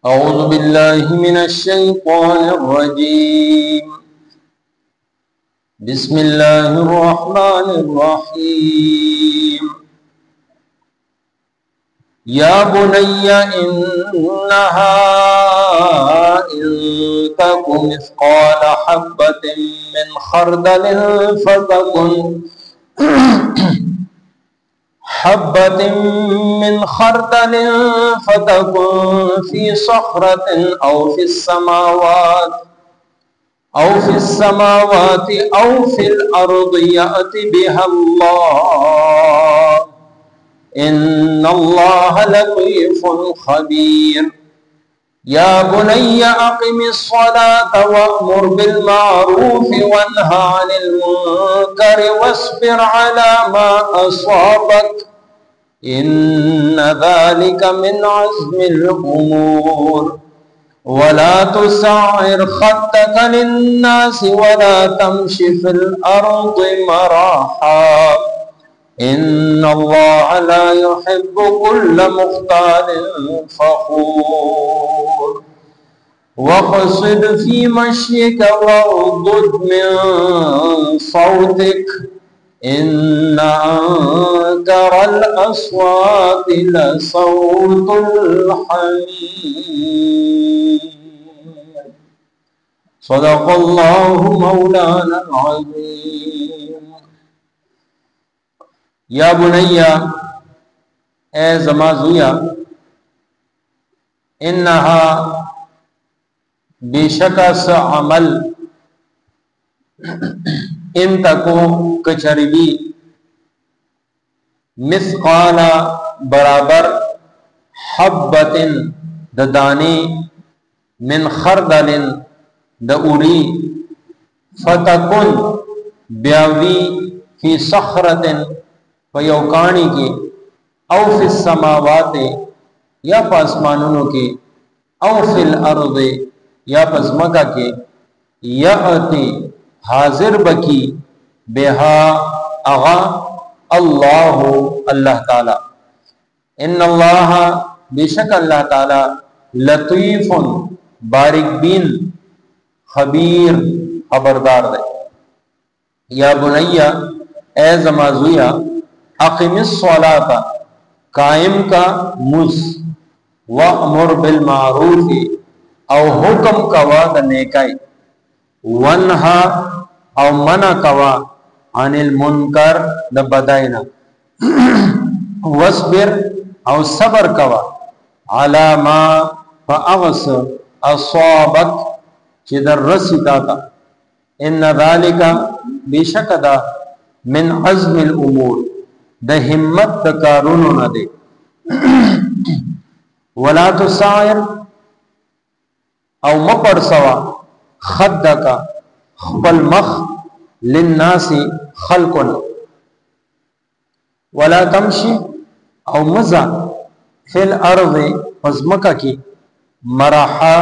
अऊज़ु बिल्लाहि मिनश्शैतानिर्रजीम। बिस्मिल्लाहिर्रहमानिर्रहीम। या बुनय्या इन्नहा इन तकु मिस्क़ाल हब्बतिन मिन खर्दलिन फतकुन हब्बतिन मिन खर्दलिन फतकुन फी सख़रतिन औ फिस समावाति औ फिल अर्दि यअति बिहल्लाह इन्नल्लाह लतीफ़ुन खबीर। या बुनय्या अक़िमिस्सलाता वअमुर बिलमारूफ़ि वन्हा अनिल मुनकरि वस्बिर अला मा असाबक इन्न ज़ालिका मिन अज़्मिल उमूर। वला तुसअ्इर ख़द्दक लिन्नासि वला तमशि फिल अर्दि मराहा इन्नल्लाह ला युहिब्बु कुल्ल मुख्तालिन फ़ख़ूर। वक़सिद फ़ी मश्यिक वग़ुद्द मिन सौतिक इन्न अंकरल अस्वाति लसौतुल हमीर। सदक़ल्लाहु मौलाना अज़ीम। या बुनैया ए ज़माज़ुया इन्नहा बेशका स अमल इन तको कचरबी मिस्क़ाला बराबर हब्बतिन दाने मिन खरदलिन उड़ी फतकुन ब्यावी फी सख़रतिन पयौकानी के औ फिस समावाते या पासमानों के औ फिल अर्दे या पज़मका के यअति हाजिर बकी बेहा अगा अल्लाह अल्लाह ताला इन्नल्लाह बेशक अल्लाह ताला लतीफ़ुन बारिक बीन खबीर खबरदार है। या बुनैया ए ज़माज़ुया अक़िमिस्सलाता कायम का मुस वअमुर बिलमारूफ़ि औ हुक्म कवा द नेकाई वन्हा औ मना कवा अनिल मुनकर द बदाइना वस्बिर औ सबर कवा अला मा फ़अग़स असाबक चिदर रसिता था इन्न ज़ालिका बेशकदा मिन अज़्मिल उमूर द हिम्मत द कारून न दे। वला तुसाइर औ मपर सवा खद्दका खपल मख लिन्नासी खल्कुन वला तमशी औ मजा फिल अर्ज़ि पज़मका की मराहा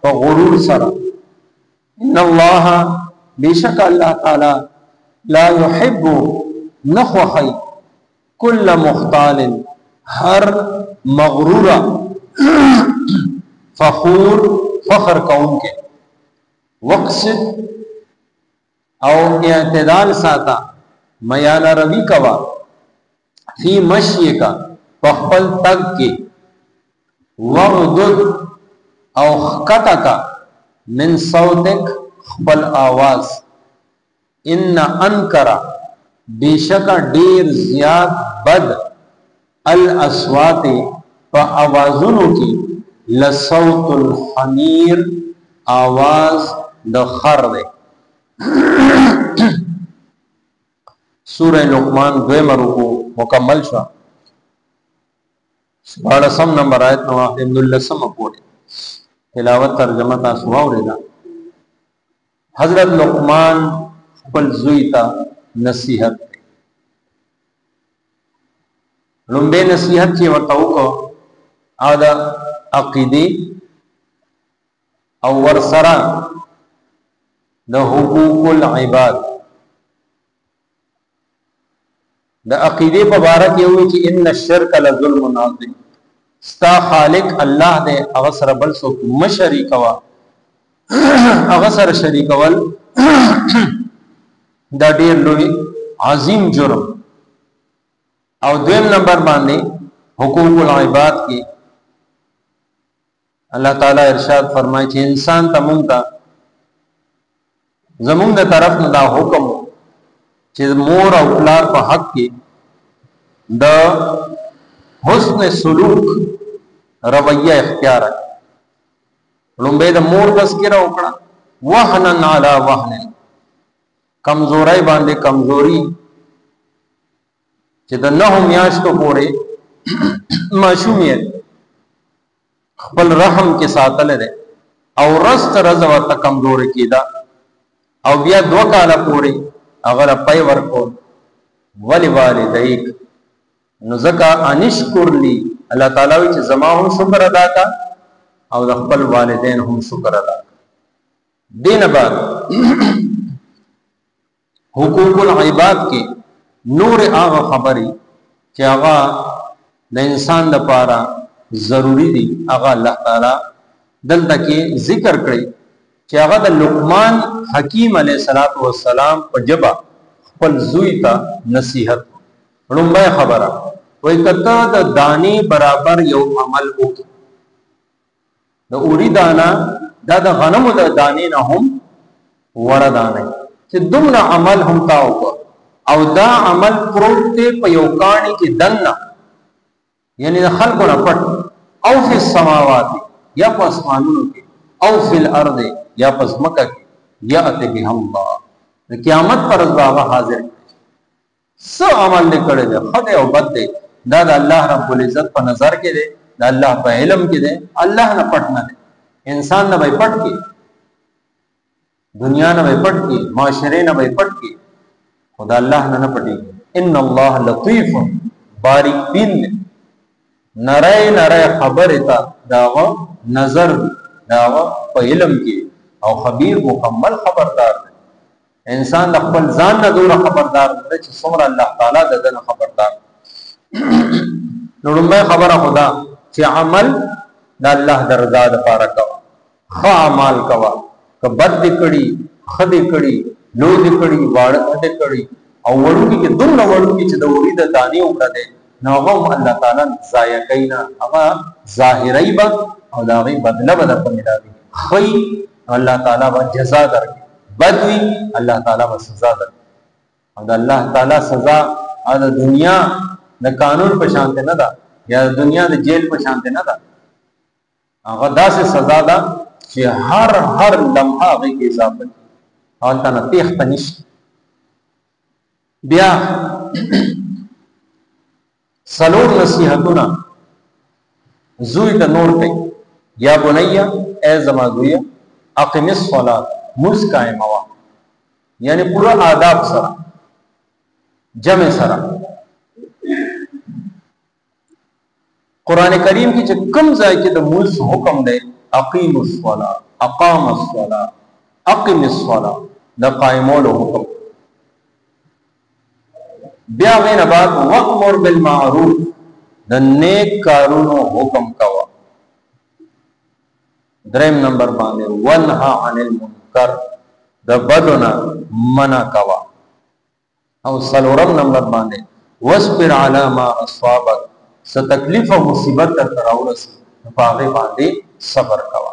व गुरूर सरा इन्नल्लाह बेशक अल्लाह ताला ला युहिब्बु नख्वखी कुल्ल मुख्तालिन हर मगरूरा फ़खूर फ़ख्र कौन के वक़्सिद औ इअ्तिदाल साता मयाना रवि कवा फी मश्य का पखपल तक के वग़ुद्द औ खता का मिन सौतिक खपल आवाज इन्न अनकरा बेशका ढेर ज्याद बद अल अस्वाति व आवाज़ों की लसौतुल हमीर आवाज द खर दे। सूरह लुक़मान 2 रुकू मुकम्मल शा 12 नंबर आयत नवाहिमुल्लसम पूरे तिलावत तर्जमा तासुआ उरेदा। हजरत लुक़मान खपल ज़ुईता नसीहत लुम्बे नसीहत की वतऊ को आदा अक़ीदी और वरसरा द हुकूकुल इबाद द अक़ीदे मुबारक ये हुई कि इन्न शिर्क लज़ुल्मुन अज़ीम ستا خالق الله دې هغه سره بل څوک مشرک وا هغه سره شریک ول دا ډیر لوی عظیم جرم. او دویم نمبر باندې حقوق العباد کې الله تعالی ارشاد فرمایي چې انسان ته مونږ ته زمونږ د طرف نه دا حکم چې مور او پلار په حق کې د حسن سلوک رویه اختیار کړه. لومبه د مور تذکرہ وکړه وهنن علی وهن کمزورای باندې کمزوري چې د 9 میاشتو پورې معصومیت خپل رحم کې ساتل لري او رست رز ورته کمزوري کیدا او بیا 2 کاله پورې اگر پي ورکو ولی والدیک نو زکا انشکر لی الله تعالی چې زما هم شکر ادا کا او د خپل والدین هم شکر ادا کا. دین بعد حقوق العباد کې نور هغه خبري چې هغه د انسان لپاره ضروری دي هغه الله تعالی دلته کې ذکر کړی چې هغه د لقمان حکیم علیه السلام په جبا خپل زوی ته نصیحت. لومبه خبره وای کته د دانی برابر یو عمل وکړي د اوري دانا دا د غنمو د دانې نه هم وړه دانه چې دومره عمل هم تا وکړه او دا عمل پروت په یو کانی کې دنه یعنی د خلکو نه پټ او فی السماوات یا په اسمانونو کې او فی الارض یا پس مکه کې یاته به الله د قیامت پر ورځ حاضر سو عمل نکړي ده خدای او بد دی دا د الله رب العزت په نظر کې دی د الله په علم کې دی الله نه پټ نه دی انسان نه وای پټ کې دنیا نه وای پټ کې معاشره نه وای پټ کې خدای الله نه پټي. ان الله لطیف باریک بین نره خبر تا داغه نظر داغه په علم کې او خبیر مکمل خبردار دی. انسان د خپل ځان نه دوره خبردار دی چې څومره الله تعالی دغه خبردار. نو خبره خدا چې عمل د الله درزا د پاره کوا خا عمل کوا که بد کړي خدي کړي لو دې کړي واړه دې کړي او ورو کې دومره ورو کې چې د ورید دانی وکړه دې نو هم الله تعالی ضایع کینا هغه ظاهري بد او دا غي بدله بد په ملاوي خي الله تعالی با جزاء درکړي بدوي الله تعالی با سزا درکړي او د الله تعالی سزا د دنیا د قانون په شان نه ده یا د دنیا د جیل په شان نه ده هغه داسې سزا ده چې هر لمحه هغه کې اضافه او تنه تخت نشي. بیا سلور نصیحتونه زوی ته نور کوي یا بنیا ای زما زویا اقم الصلاه مز قائم وا یعنی پورا آداب سره جمع سره. قران کریم کې چې کوم ځای کې د مز حکم دی اقیم الصلاه اقام الصلاه اقم الصلاه د قائمولو حکم. بیا غیر بعد وامر بالمعروف د نیک کارونو حکم کوا. دریم نمبر باندې ونها عن المنکر د بدنا منع کوا. او څلورم نمبر باندې واصبر علی ما اصابک س تکلیف او مصیبت تر راورس پاغه باندې صبر کوا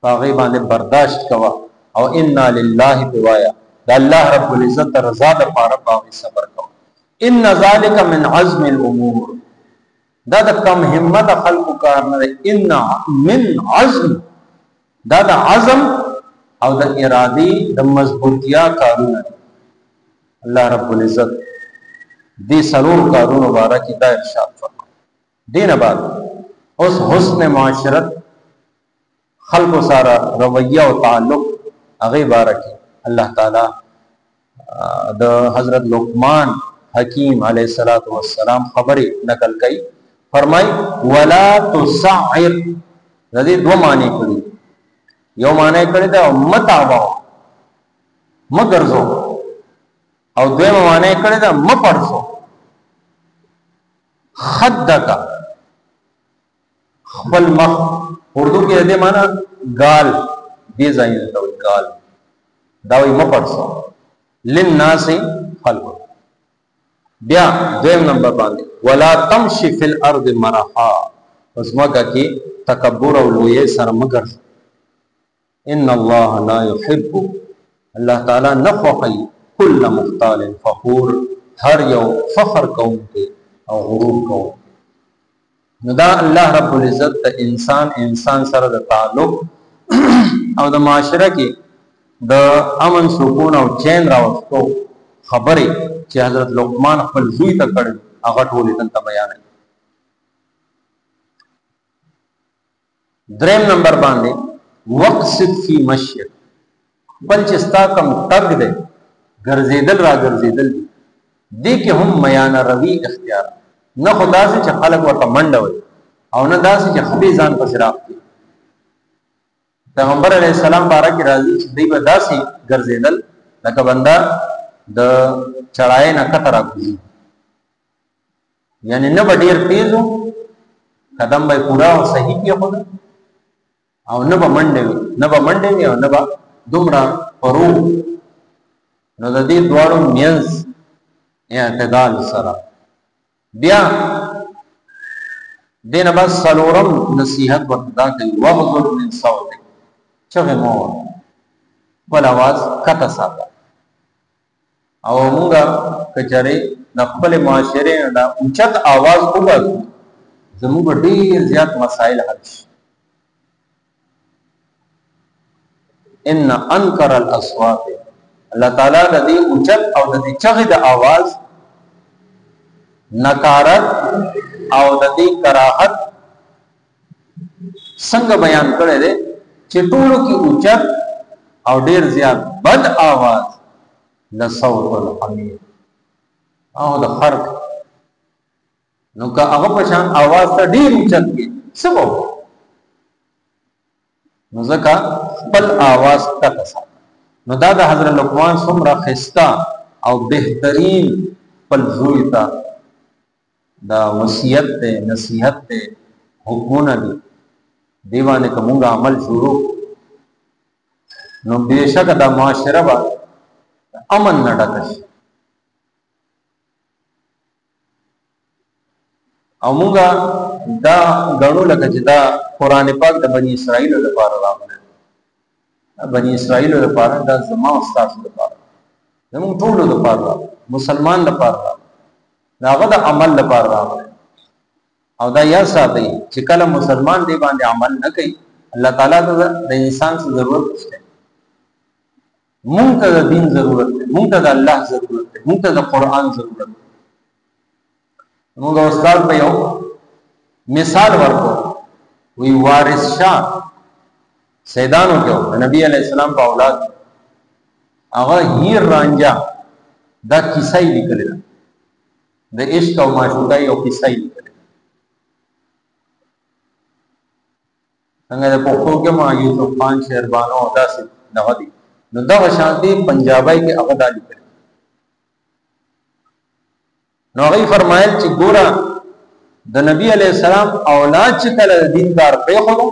پاغه باندې برداشت کوا او انا لله بوایا د الله رب العزت رضا د پاره پاغه صبر کوا. ان ذالک من عزم الامور دا د کم همت خلق کار نه ان من عزم دا د عزم او د ارادي د مضبوطیا کارونه الله رب العزت دې سلور کارونو مبارک دا ارشاد فرمایي. دین بعد اوس حسن معاشرت خلق سره رویه او تعلق هغه بارک الله تعالی د حضرت لقمان حکیم علیہ الصلوۃ والسلام خبرې نقل کړي. فرمای ولا تصعر د دې دوه معنی کړي. یو معنی کړي دا متابو مګرزو او دویم معنی کړي دا مپړسو خدک خپل مخ اردو کې دې معنا ګال دې ځای ته وایي ګال دا وایي مپړسو للناس خلق. بیا دویم نمبر باندې ولا تمشي فی الارض مرحا پس مکه کې تکبر او لوی سره مگر ان الله لا يحب الله تعالی نفقی کل مختال فخور هر یو فخر کوونکی او غرور کوونکی. نو دا الله رب العزت د انسان سره د تعلق او د معاشره کې د امن سکون او چین راوستو خبرې چې حضرت لقمان خپل زوی ته کړې هغه ټولې دلته بیانوي. دریم نمبر باندې وقصد فی مشیک بل چې ستا کم تګ دی ګرځېدل را ګرځېدل دې کې هم میان روي اختیار نه خدا سي چې خلق ورته منډه وي او نه داسې چې خپې ځان پسې راغلي. پیغمبر علیه السلام بارک راځي چې دوی به داسې ګرځېدل لکه بنده د چړای نه کته راکوزي یعنی نه به ډېر تیز و قدم به پورا او صحیح کېښود او نه به منډې وي او نه به دومره فرو. نو د دې دواړو منځ اعتدال سره. بیا دینه بس سلورم نصیحت ورته کوي وغضب من صوتک چغې مور بل आवाज کته ساته. او موږ کچره د خپل معاشره دا اوچت आवाज وګورو زموږ ډیر زیات مسائل حل شي. ان انکر الاصوات الله تعالی د دې اوچت او د دې چغې د आवाज نکارت او د دې کراهت څنګه بیان کړی دی چې ټولو کې اوچت او ډیر زیات بد आवाज لصوت الحمیر او د خرق نو که هغه په شان आवाज ته ډیر اوچت کې سبب نو ځکه خپل आवाज تک سات. نو دا د حضرت لقمان څومره خستا او بهترین خپل زوی ته دا وصیت ته نصیحت ته حکمونه دي دیوانه کومه عمل شروع نو بهشکه دا معاشره با امن نه ډکه شي. او موږ دا غنو لکه چې دا قران پاک د بنی اسرائیل لپاره راغلی بنی اسرائیل لپاره دا زما او تاسو لپاره زموږ ټول لپاره مسلمان لپاره داغه د عمل لپاره راغلی. او دا یا ساتي چې کله مسلمان دی باندې عمل نه کوي الله تعالی ته د انسان څخه ضرورت نشته. مونږ ته د دین ضرورت دی مونږ ته د الله ضرورت دی مونږ ته د قران ضرورت دی. موږ استاد په یو مثال ورکو وی وارث شاه سیدانو کې نبی علیہ السلام په اولاد هغه هیر رانجا دا کیسه یې لیکل د عشق او معشوقه یو کیسه یې لیکل څنګه د پښتو کې ما یوسف خان شهربانو داسې دغه دي نو دا شانتي پنجابی کې هغه دا لیکل. نو هغه فرمایل چې ګوره د نبی علیہ السلام اولاد چې کله دین کار پرېښودو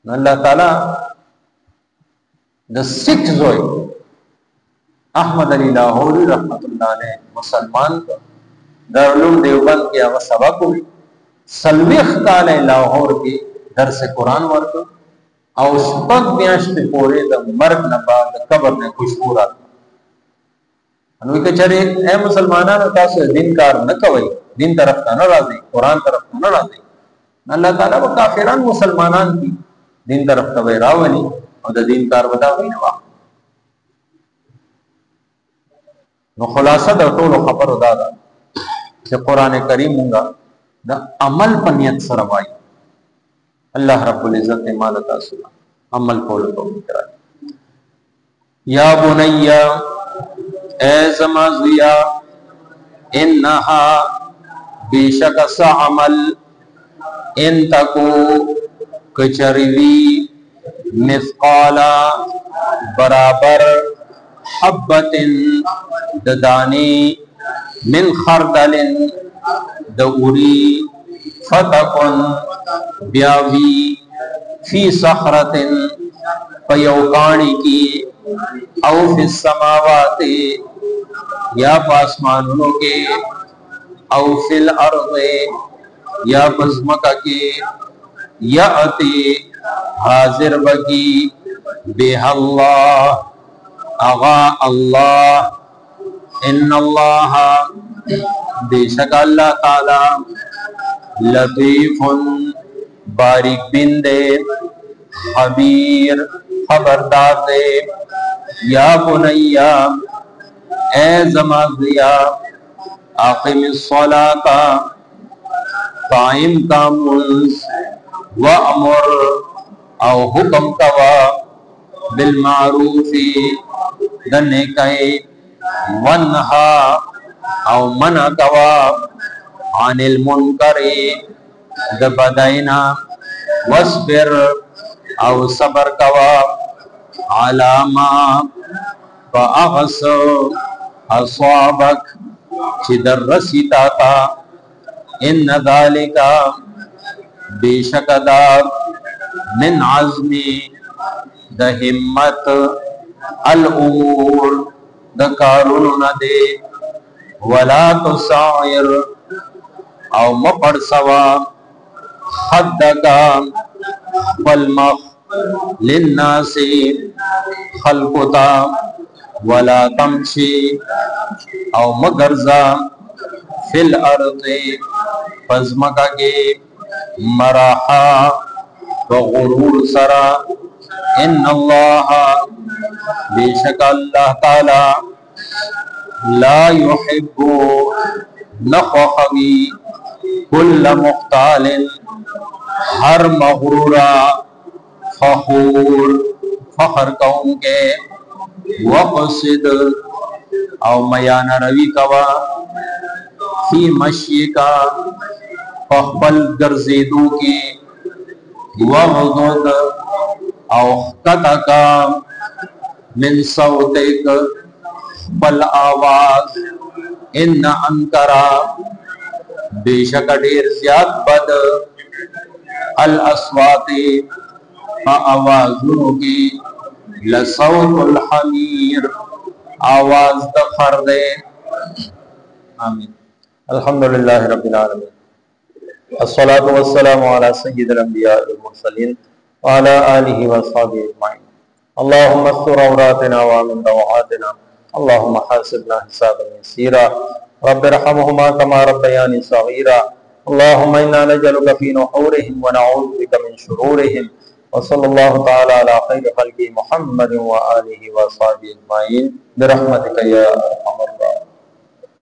نو الله تعالی د سکھ زوی احمد علی لاہوری رحمت الله علیه مسلمان دارالعلوم دیوبند کې هغه سبق وی سلوخ کال لاہور کې درس قرآن ورکو او شپږ میاشتې پورې د مرګ نه بعد قبر نه خوشبو راځي. نو کچره اے مسلمانانو تاسو دین کار نه کوي دین طرف ته نه راځي قرآن طرف ته نه راځي الله تعالی په کافران مسلمانان دي دین طرف ته راولي او د دین کار ودا ویني وا. نو خلاصه د ټولو خبرو دا ده چې قران کریم مونږه د عمل په نیت سره وایي الله رب العزت مال تاسو عمل کول توفیق راکړي. یا بنیا اے زما زویا انها بیشک عمل ان تکو کچریوی مثقالا برابر حبت ددانی من خردل دوری फतकुन ब्यावी फी सखरतिन पयोकाणी की औ फिस समावाति या पासमानों के औ फिल अर्ज़े या बज़मका के या अति हाजिर बगी बेहल्लाह आगा अल्लाह इन्नल्लाह बेशक अल्लाह ताला लतीफुन बारीक बिंदे खबीर खबरदार दे या बुनैया ए ज़माज़िया आक़िमिस सलाता कायम का मुल्ज़ व अमर औ हुक्म कवा बिल मारूफी दन्ने कहे वन्हा औ मना कवा अनिल मुनकरी दबदाइना वस्बिर औ सबर कवा अलामा फ़अग़स असाबक चिदर रसीता था इन ज़ालिका बेशकदा मिन आज़मी द हिम्मत अल उमूर द कारून न दे वला तुसाइर औ मपड़ सवा हद्दका वल्मख लिन्नासी खल्कुता वला तमशी औ मगरजा फिल अर्ज़े पज़मका के मराहा व गुरूर सरा इन्नल्लाह बेशक अल्लाह ताला ला युहिब्बु नख़वी कुल्ल मुख्तालिन हर मग़रूरा फ़ख़ूर फ़ख़र कौम के वक़सिद औ मयाना रवि कवा फी मशी का फ़ख़बल गर्जेदू की वग़दुद औ कतका मिन सौतिक बल आवाज इन अंकरा बेशक ढेर ज़्याद बद अल अस्वाती आवाज़ों की लसौतुल हमीर आवाज द फर्दे। आमीन। अल्हम्दुलिल्लाहि रब्बिल आलमीन अस्सलातु वस्सलामु अला सय्यिदिल अंबिया वल मुरसलीन व अला आलिहि व अस्हाबिहि अजमईन। अल्लाहुम्मा अस्tur औरातना व आमिन रवाआतना अल्लाहुम्मा हासिबना हिसाबन यसीरा रब्बिरहमहुमा कमा रब्बयानी सगीरा अल्लाहुम्मा इन्ना नजअलुका फी नुहूरिहिम व नऊज़ु बिका मिन शुरूरिहिम व सल्लल्लाहु तआला अला खैरि खल्क़ि मुहम्मद व आलिहि व अस्हाबिहि अजमईन बिरहमतिका या अरहमर राहिमीन।